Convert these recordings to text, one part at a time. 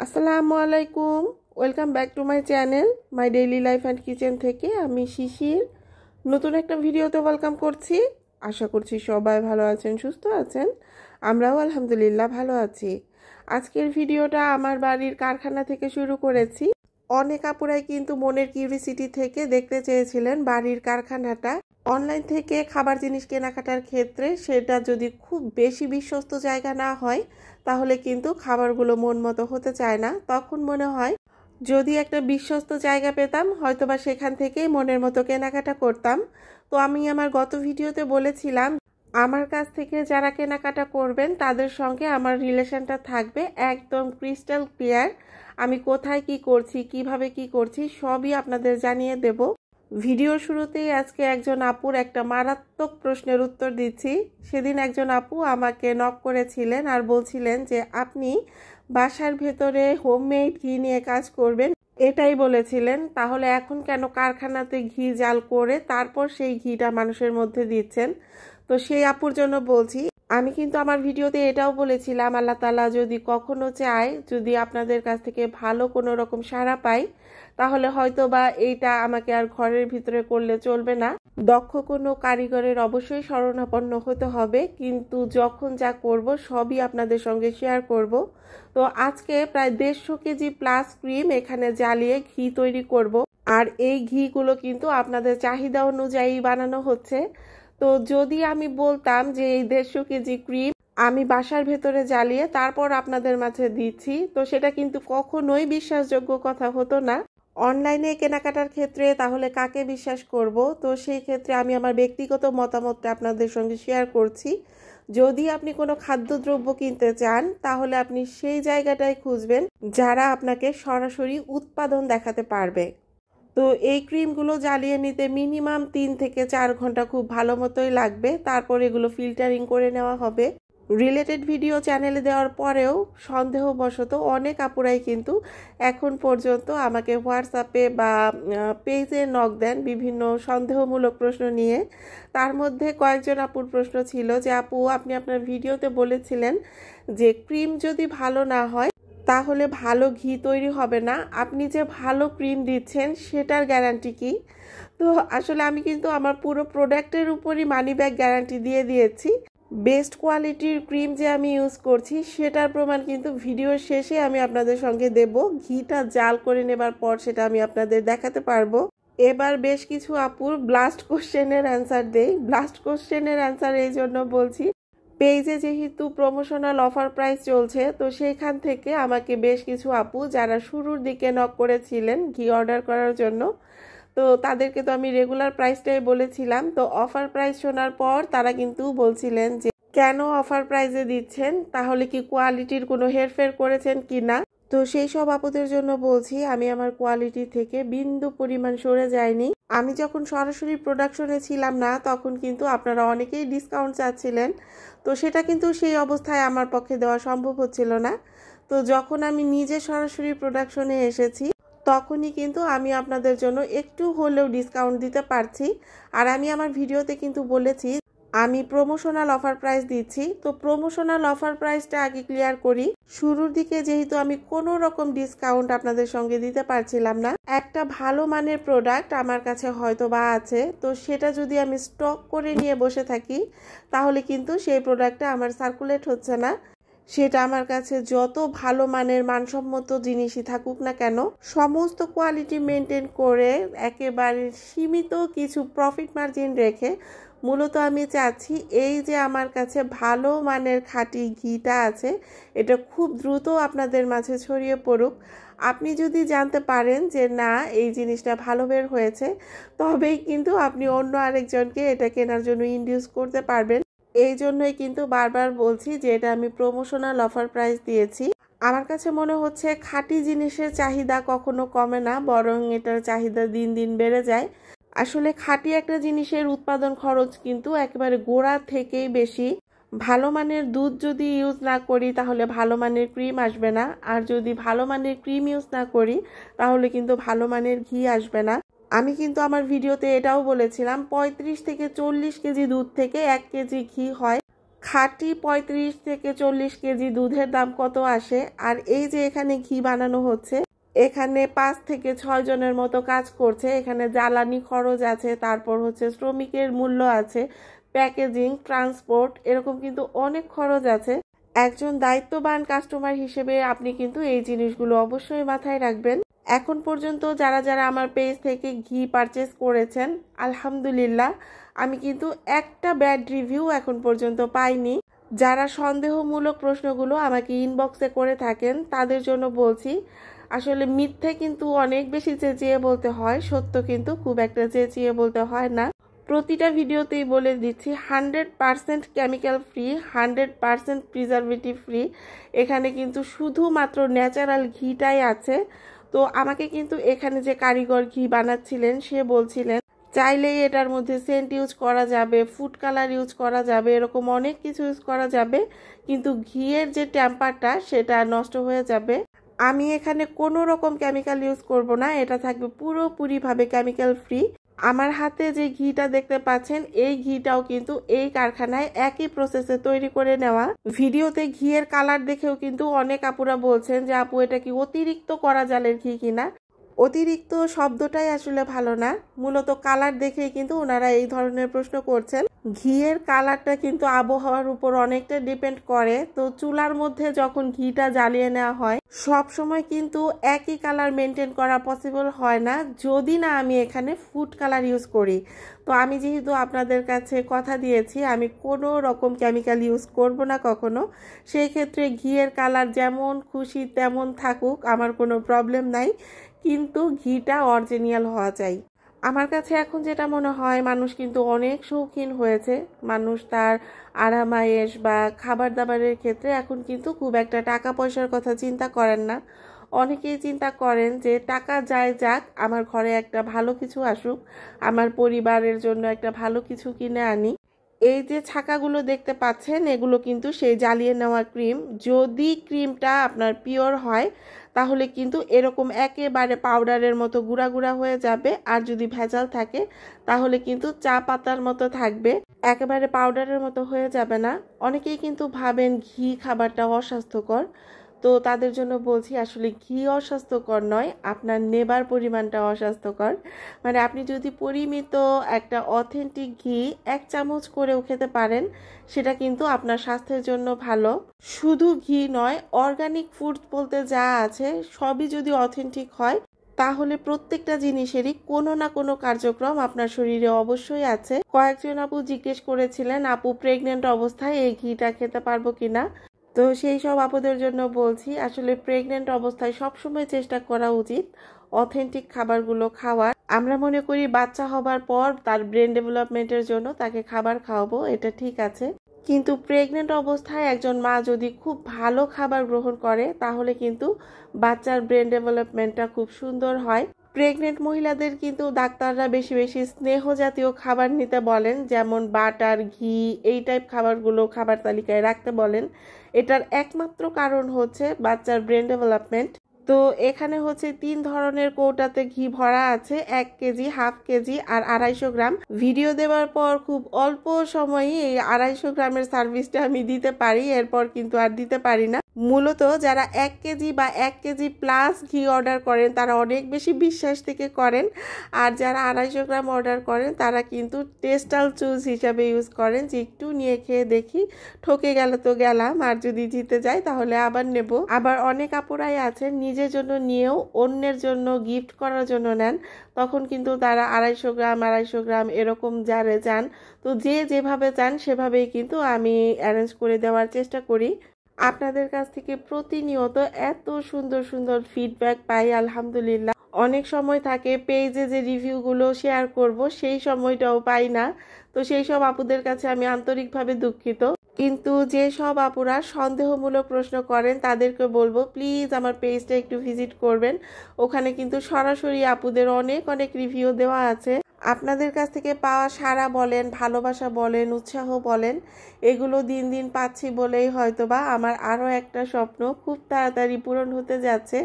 আসসালামু আলাইকুম, welcome back to my channel my daily life and kitchen থেকে আমি শিশির নতুন একটা ভিডিওতে ওয়েলকাম করছি। আশা করছি সবাই ভালো আছেন, সুস্থ আছেন। আমরাও আলহামদুলিল্লাহ ভালো আছি। আজকের ভিডিওটা আমার বাড়ির কারখানা থেকে শুরু করেছি। অনেক আপুরাই কিন্তু মনের কিউরিসিটি থেকে দেখতে চেয়েছিলেন বাড়ির কারখানাটা। অনলাইন থেকে খাবার জিনিস কেনাকাটার ক্ষেত্রে সেটা যদি খুব বেশি বিশ্বস্ত জায়গা না হয় তাহলে কিন্তু খাবারগুলো মন মতো হতে চায় না। তখন মনে হয় যদি একটা বিশ্বস্ত জায়গা পেতাম হয়তোবা সেখান থেকেই মনের মতো কেনাকাটা করতাম। তো আমি আমার গত ভিডিওতে বলেছিলাম আমার কাছ থেকে যারা কেনাকাটা করবেন তাদের সঙ্গে আমার রিলেশনটা থাকবে একদম ক্রিস্টাল ক্লিয়ার। আমি কোথায় কি করছি, কিভাবে কি করছি সবই আপনাদের জানিয়ে দেব। ভিডিওর শুরুতেই আজকে একজন আপুর একটা মারাত্মক প্রশ্নের উত্তর দিচ্ছি। সেদিন একজন আপু আমাকে নক করেছিলেন আর বলছিলেন যে আপনি বাসার ভেতরে হোমমেড ঘি নিয়ে কাজ করবেন, এটাই বলেছিলেন। তাহলে এখন কেন কারখানাতে ঘি জাল করে তারপর সেই ঘিটা মানুষের মধ্যে দিচ্ছেন? তো সেই আপুর জন্য বলছি, আমি কিন্তু আমার ভিডিওতে এটাও বলেছিলাম আল্লাহ তাআলা যদি কখনো চায়, যদি আপনাদের কাছ থেকে ভালো কোনো রকম সাড়া পাই তাহলে হয়তো বা এইটা আমাকে আর ঘরের ভিতরে করলে চলবে না। দক্ষ কোনো কারিগরের অবশ্যই শরণাপন্ন হতে হবে, কিন্তু যখন যা করব সবই আপনাদের সঙ্গে শেয়ার করব। তো আজকে প্রায় 150 কেজি প্লাস ক্রিম এখানে জ্বালিয়ে ঘি তৈরি করব। আর এই ঘিগুলো কিন্তু আপনাদের চাহিদা অনুযায়ী বানানো হচ্ছে। তো যদি আমি বলতাম যে এই 150 কেজি ক্রিম আমি বাসার ভেতরে জ্বালিয়ে তারপর আপনাদের মাঝে দিচ্ছি, তো সেটা কিন্তু কখনোই বিশ্বাসযোগ্য কথা হতো না। অনলাইনে কেনাকাটার ক্ষেত্রে তাহলে কাকে বিশ্বাস করব? তো সেই ক্ষেত্রে আমি আমার ব্যক্তিগত মতামতটা আপনাদের সঙ্গে শেয়ার করছি। যদি আপনি কোনো খাদ্যদ্রব্য কিনতে চান তাহলে আপনি সেই জায়গাটায় খুঁজবেন যারা আপনাকে সরাসরি উৎপাদন দেখাতে পারবে। তো এই ক্রিমগুলো জ্বালিয়ে নিতে মিনিমাম 3 থেকে 4 ঘন্টা খুব ভালো মতোই লাগবে। তারপর এগুলো ফিল্টারিং করে নেওয়া হবে। রিলেটেড ভিডিও চ্যানেলে দেওয়ার পরেও সন্দেহবশত অনেক আপুরাই কিন্তু এখন পর্যন্ত আমাকে হোয়াটসঅ্যাপে বা পেজে নক দেন বিভিন্ন সন্দেহমূলক প্রশ্ন নিয়ে। তার মধ্যে কয়েকজন আপুর প্রশ্ন ছিল যে আপু আপনি আপনার ভিডিওতে বলেছিলেন যে ক্রিম যদি ভালো না হয় তাহলে ভালো ঘি তৈরি হবে না, আপনি যে ভালো ক্রিম দিচ্ছেন সেটার গ্যারান্টি কি? তো আসলে আমি কিন্তু আমার পুরো প্রোডাক্টের উপরই মানি ব্যাক গ্যারান্টি দিয়ে দিয়েছি। বেস্ট কোয়ালিটির ক্রিম যে আমি ইউজ করছি সেটার প্রমাণ কিন্তু ভিডিওর শেষে আমি আপনাদের সঙ্গে দেব। ঘিটা জাল করে নেবার পর সেটা আমি আপনাদের দেখাতে পারবো। এবার বেশ কিছু আপুর ব্লাস্ট কোশ্চেনের অ্যান্সার দেই। ব্লাস্ট কোশ্চেনের অ্যান্সার এই জন্য বলছি, পেজে যেহেতু প্রমোশনাল অফার প্রাইস চলছে, তো সেইখান থেকে আমাকে বেশ কিছু আপু যারা শুরুর দিকে নক করেছিলেন ঘি অর্ডার করার জন্য, তো তাদেরকে তো আমি রেগুলার প্রাইসটাই বলেছিলাম। তো অফার প্রাইস শোনার পর তারা কিন্তু বলছিলেন যে কেন অফার প্রাইসে দিচ্ছেন, তাহলে কি কোয়ালিটির কোনো হেরফের করেছেন কি না। তো সেই সব আপুদের জন্য বলছি আমি আমার কোয়ালিটি থেকে বিন্দু পরিমাণ সরে যাইনি। আমি যখন সরাসরি প্রোডাকশনে ছিলাম না তখন কিন্তু আপনারা অনেকেই ডিসকাউন্ট চাচ্ছিলেন, তো সেটা কিন্তু সেই অবস্থায় আমার পক্ষে দেওয়া সম্ভব হচ্ছিল না। তো যখন আমি নিজে সরাসরি প্রোডাকশনে এসেছি তখনই কিন্তু আমি আপনাদের জন্য একটু হলেও ডিসকাউন্ট দিতে পারছি। আর আমি আমার ভিডিওতে কিন্তু বলেছি আমি প্রমোশনাল অফার প্রাইস দিচ্ছি। তো প্রমোশনাল অফার প্রাইসটা আগে ক্লিয়ার করি। শুরুর দিকে যেহেতু আমি কোনো রকম ডিসকাউন্ট আপনাদের সঙ্গে দিতে পারছিলাম না, একটা ভালো মানের প্রোডাক্ট আমার কাছে হয়তো বা আছে, তো সেটা যদি আমি স্টক করে নিয়ে বসে থাকি তাহলে কিন্তু সেই প্রোডাক্টটা আমার সার্কুলেট হচ্ছে না। সেটা আমার কাছে যত ভালো মানের মানসম্মত জিনিসই থাকুক না কেন, সমস্ত কোয়ালিটি মেনটেন করে একেবারে সীমিত কিছু প্রফিট মার্জিন রেখে মূলত আমি চাচ্ছি এই যে আমার কাছে ভালো মানের খাঁটি ঘিটা আছে এটা খুব দ্রুত আপনাদের মাঝে ছড়িয়ে পড়ুক। আপনি যদি জানতে পারেন যে না এই জিনিসটা ভালো বের হয়েছে, তবেই কিন্তু আপনি অন্য আরেকজনকে এটা কেনার জন্য ইনডিউস করতে পারবেন। এই জন্যই কিন্তু বারবার বলছি যে এটা আমি প্রমোশনাল অফার প্রাইস দিয়েছি। আমার কাছে মনে হচ্ছে খাঁটি জিনিসের চাহিদা কখনো কমে না, বরং এটার চাহিদা দিন দিন বেড়ে যায়। আসলে খাঁটি একটা জিনিসের উৎপাদন খরচ কিন্তু একেবারে গোড়া থেকেই বেশি। ভালো মানের দুধ যদি ইউজ না করি তাহলে ভালো মানের ক্রিম আসবে না, আর যদি ভালো মানের ক্রিম ইউজ না করি তাহলে কিন্তু ভালো মানের ঘি আসবে না। আমি কিন্তু আমার ভিডিওতে এটাও বলেছিলাম 35 থেকে 40 কেজি দুধ থেকে 1 কেজি ঘি হয়। খাঁটি 35 থেকে 40 কেজি দুধের দাম কত আসে। আর এই যে এখানে ঘি বানানো হচ্ছে, এখানে 5 থেকে 6 জনের মতো কাজ করছে। এখানে জ্বালানি খরচ আছে, তারপর হচ্ছে শ্রমিকের মূল্য আছে, প্যাকেজিং, ট্রান্সপোর্ট, এরকম কিন্তু অনেক খরচ আছে। একজন দায়িত্ববান কাস্টমার হিসেবে আপনি কিন্তু এই জিনিসগুলো অবশ্যই মাথায় রাখবেন। এখন পর্যন্ত যারা যারা আমার পেজ থেকে ঘি পারচেস করেছেন, আলহামদুলিল্লাহ আমি কিন্তু একটা ব্যাড রিভিউ এখন পর্যন্ত পাইনি। যারা সন্দেহমূলক প্রশ্নগুলো আমাকে ইনবক্সে করে থাকেন তাদের জন্য বলছি, আসলে মিথ্যে কিন্তু অনেক বেশি চেঁচিয়ে বলতে হয়, সত্য কিন্তু খুব একটা চেঁচিয়ে বলতে হয় না। প্রতিটা ভিডিওতেই বলে দিচ্ছি 100% কেমিক্যাল ফ্রি, 100% প্রিজারভেটিভ ফ্রি। এখানে কিন্তু শুধুমাত্র ন্যাচারাল ঘিটাই আছে। তো আমাকে কিন্তু এখানে যে কারিগর ঘি বানাচ্ছিলেন সে বলছিলেন চাইলেই এটার মধ্যে সেন্ট ইউজ করা যাবে, ফুড কালার ইউজ করা যাবে, এরকম অনেক কিছু ইউজ করা যাবে, কিন্তু ঘিয়ের যে টেম্পারটা সেটা নষ্ট হয়ে যাবে। আমি এখানে কোনো রকম কেমিক্যাল ইউজ করব না, এটা থাকবে পুরোপুরিভাবে কেমিক্যাল ফ্রি। আমার হাতে যে ঘিটা দেখতে পাচ্ছেন এই ঘিটাও কিন্তু এই কারখানায় একই প্রসেসে তৈরি করে নেওয়া। ভিডিওতে ঘিয়ের কালার দেখেও কিন্তু অনেক আপুরা বলছেন যে আপু এটা কি অতিরিক্ত কড়া জালের ঘি কিনা। অতিরিক্ত শব্দটাই আসলে ভালো না, মূলত কালার দেখেই কিন্তু ওনারা এই ধরনের প্রশ্ন করছেন। ঘিয়ের কালারটা কিন্তু আবহাওয়ার উপর অনেকটা ডিপেন্ড করে। তো চুলার মধ্যে যখন ঘিটা জ্বালিয়ে নেওয়া হয় সব সময় কিন্তু একই কালার মেনটেন করা পসিবল হয় না, যদি না আমি এখানে ফুড কালার ইউজ করি। তো আমি যেহেতু আপনাদের কাছে কথা দিয়েছি আমি কোনো রকম কেমিক্যাল ইউজ করব না কখনো, সেই ক্ষেত্রে ঘিয়ের কালার যেমন খুশি তেমন থাকুক, আমার কোনো প্রবলেম নাই, কিন্তু ঘিটা অরিজিনাল হওয়া চাই। আমার কাছে এখন যেটা মনে হয় মানুষ কিন্তু অনেক শৌখিন হয়েছে, মানুষ তার আরামায়েশ বা খাবার দাবারের ক্ষেত্রে এখন কিন্তু খুব একটা টাকা পয়সার কথা চিন্তা করেন না। অনেকেই চিন্তা করেন যে টাকা যায় যাক, আমার ঘরে একটা ভালো কিছু আসুক, আমার পরিবারের জন্য একটা ভালো কিছু কিনে আনি। এই যে ছাকাগুলো দেখতে পাচ্ছেন এগুলো কিন্তু সেই জ্বালিয়ে নেওয়া ক্রিম। যদি ক্রিমটা আপনার পিওর হয় তাহলে কিন্তু এরকম একেবারে পাউডারের মতো গুঁড়া গুঁড়া হয়ে যাবে, আর যদি ভেজাল থাকে তাহলে কিন্তু চা পাতার মতো থাকবে, একেবারে পাউডারের মতো হয়ে যাবে না। অনেকেই কিন্তু ভাবেন ঘি খাবারটা অস্বাস্থ্যকর, তো তাদের জন্য বলছি আসলে ঘি অস্বাস্থ্যকর নয়, আপনার নেবার পরিমাণটা অস্বাস্থ্যকর। মানে আপনি যদি পরিমিত একটা অথেন্টিক ঘি 1 চামচ করেও খেতে পারেন সেটা কিন্তু আপনার স্বাস্থ্যের জন্য ভালো। শুধু ঘি নয়, অর্গানিক ফুড বলতে যা আছে সবই যদি অথেন্টিক হয় তাহলে প্রত্যেকটা জিনিসেরই কোনো না কোনো কার্যক্রম আপনার শরীরে অবশ্যই আছে। কয়েকজন আপু জিজ্ঞেস করেছিলেন আপু প্রেগনেন্ট অবস্থায় এই ঘিটা খেতে পারবো কিনা। তো সেই সব আপুদের জন্য বলছি আসলে প্রেগনেন্ট অবস্থায় সবসময় চেষ্টা করা উচিত অথেন্টিক খাবারগুলো খাওয়ার। আমরা মনে করি বাচ্চা হবার পর তার ব্রেন ডেভেলপমেন্টের জন্য তাকে খাবার খাওয়াবো, এটা ঠিক আছে, কিন্তু প্রেগনেন্ট অবস্থায় একজন মা যদি খুব ভালো খাবার গ্রহণ করে তাহলে কিন্তু বাচ্চার ব্রেন ডেভেলপমেন্টটা খুব সুন্দর হয়। প্রেগনেন্ট মহিলাদের কিন্তু ডাক্তাররা বেশি বেশি স্নেহ জাতীয় খাবার নিতে বলেন, যেমন বাটার, ঘি, এই টাইপ খাবারগুলো খাবার তালিকায় রাখতে বলেন। এটার একমাত্র কারণ হচ্ছে বাচ্চার ব্রেন ডেভেলপমেন্ট। তো এখানে হচ্ছে 3 ধরনের কৌটাতে ঘি ভরা আছে, 1 কেজি, হাফ কেজি আর 250 গ্রাম। ভিডিও দেওয়ার পর খুব অল্প সময়ে এই 250 গ্রামের সার্ভিসটা আমি দিতে পারি, এরপর কিন্তু আর দিতে পারি না। মূলত যারা 1 কেজি বা 1 কেজি প্লাস ঘি অর্ডার করেন তারা অনেক বেশি বিশ্বাস থেকে করেন, আর যারা 250 গ্রাম অর্ডার করেন তারা কিন্তু টেস্টাল চুজ হিসাবে ইউজ করেন, যে একটু নিয়ে খেয়ে দেখি, ঠকে গেল তো গেলাম, আর যদি জিতে যায় তাহলে আবার নেব। আবার অনেক আপুরাই আছেন নিজের জন্য নিয়েও অন্যের জন্য গিফট করার জন্য নেন, তখন কিন্তু তারা 250 গ্রাম 250 গ্রাম এরকম জারে চান। তো যে যেভাবে চান সেভাবেই কিন্তু আমি অ্যারেঞ্জ করে দেওয়ার চেষ্টা করি। আপনাদের কাছ থেকে প্রতিনিয়ত এত সুন্দর সুন্দর ফিডব্যাক পাই, আলহামদুলিল্লাহ। অনেক সময় থাকে পেজে যে রিভিউগুলো শেয়ার করব সেই সময়টাও পাই না, তো সেই সব আপুদের কাছে আমি আন্তরিকভাবে দুঃখিত। কিন্তু যে সব আপুরা সন্দেহমূলক প্রশ্ন করেন তাদেরকে বলবো প্লিজ আমার পেজটা একটু ভিজিট করবেন, ওখানে কিন্তু সরাসরি আপুদের অনেক অনেক রিভিউ দেওয়া আছে। আপনাদের কাছ থেকে পাওয়া সাড়া বলেন, ভালোবাসা বলেন, উৎসাহ বলেন, এগুলো দিন দিন পাচ্ছি বলেই হয়তোবা আমার আরও একটা স্বপ্ন খুব তাড়াতাড়ি পূরণ হতে যাচ্ছে।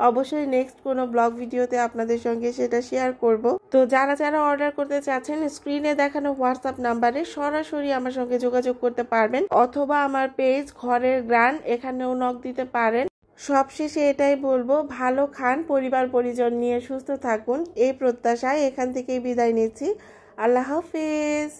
অবশ্যই নেক্সট কোনো ব্লগ ভিডিওতে আপনাদের সঙ্গে সেটা শেয়ার করব। তো যারা যারা অর্ডার করতে চাচ্ছেন স্ক্রিনে দেখানো হোয়াটসঅ্যাপ নাম্বারে সরাসরি আমার সঙ্গে যোগাযোগ করতে পারবেন, অথবা আমার পেজ ঘরের গ্রান এখানেও নক দিতে পারেন। সবশেষে এটাই বলবো, ভালো খান, পরিবার পরিজন নিয়ে সুস্থ থাকুন, এই প্রত্যাশায় এখান থেকেই বিদায় নিচ্ছি। আল্লাহ হাফেজ।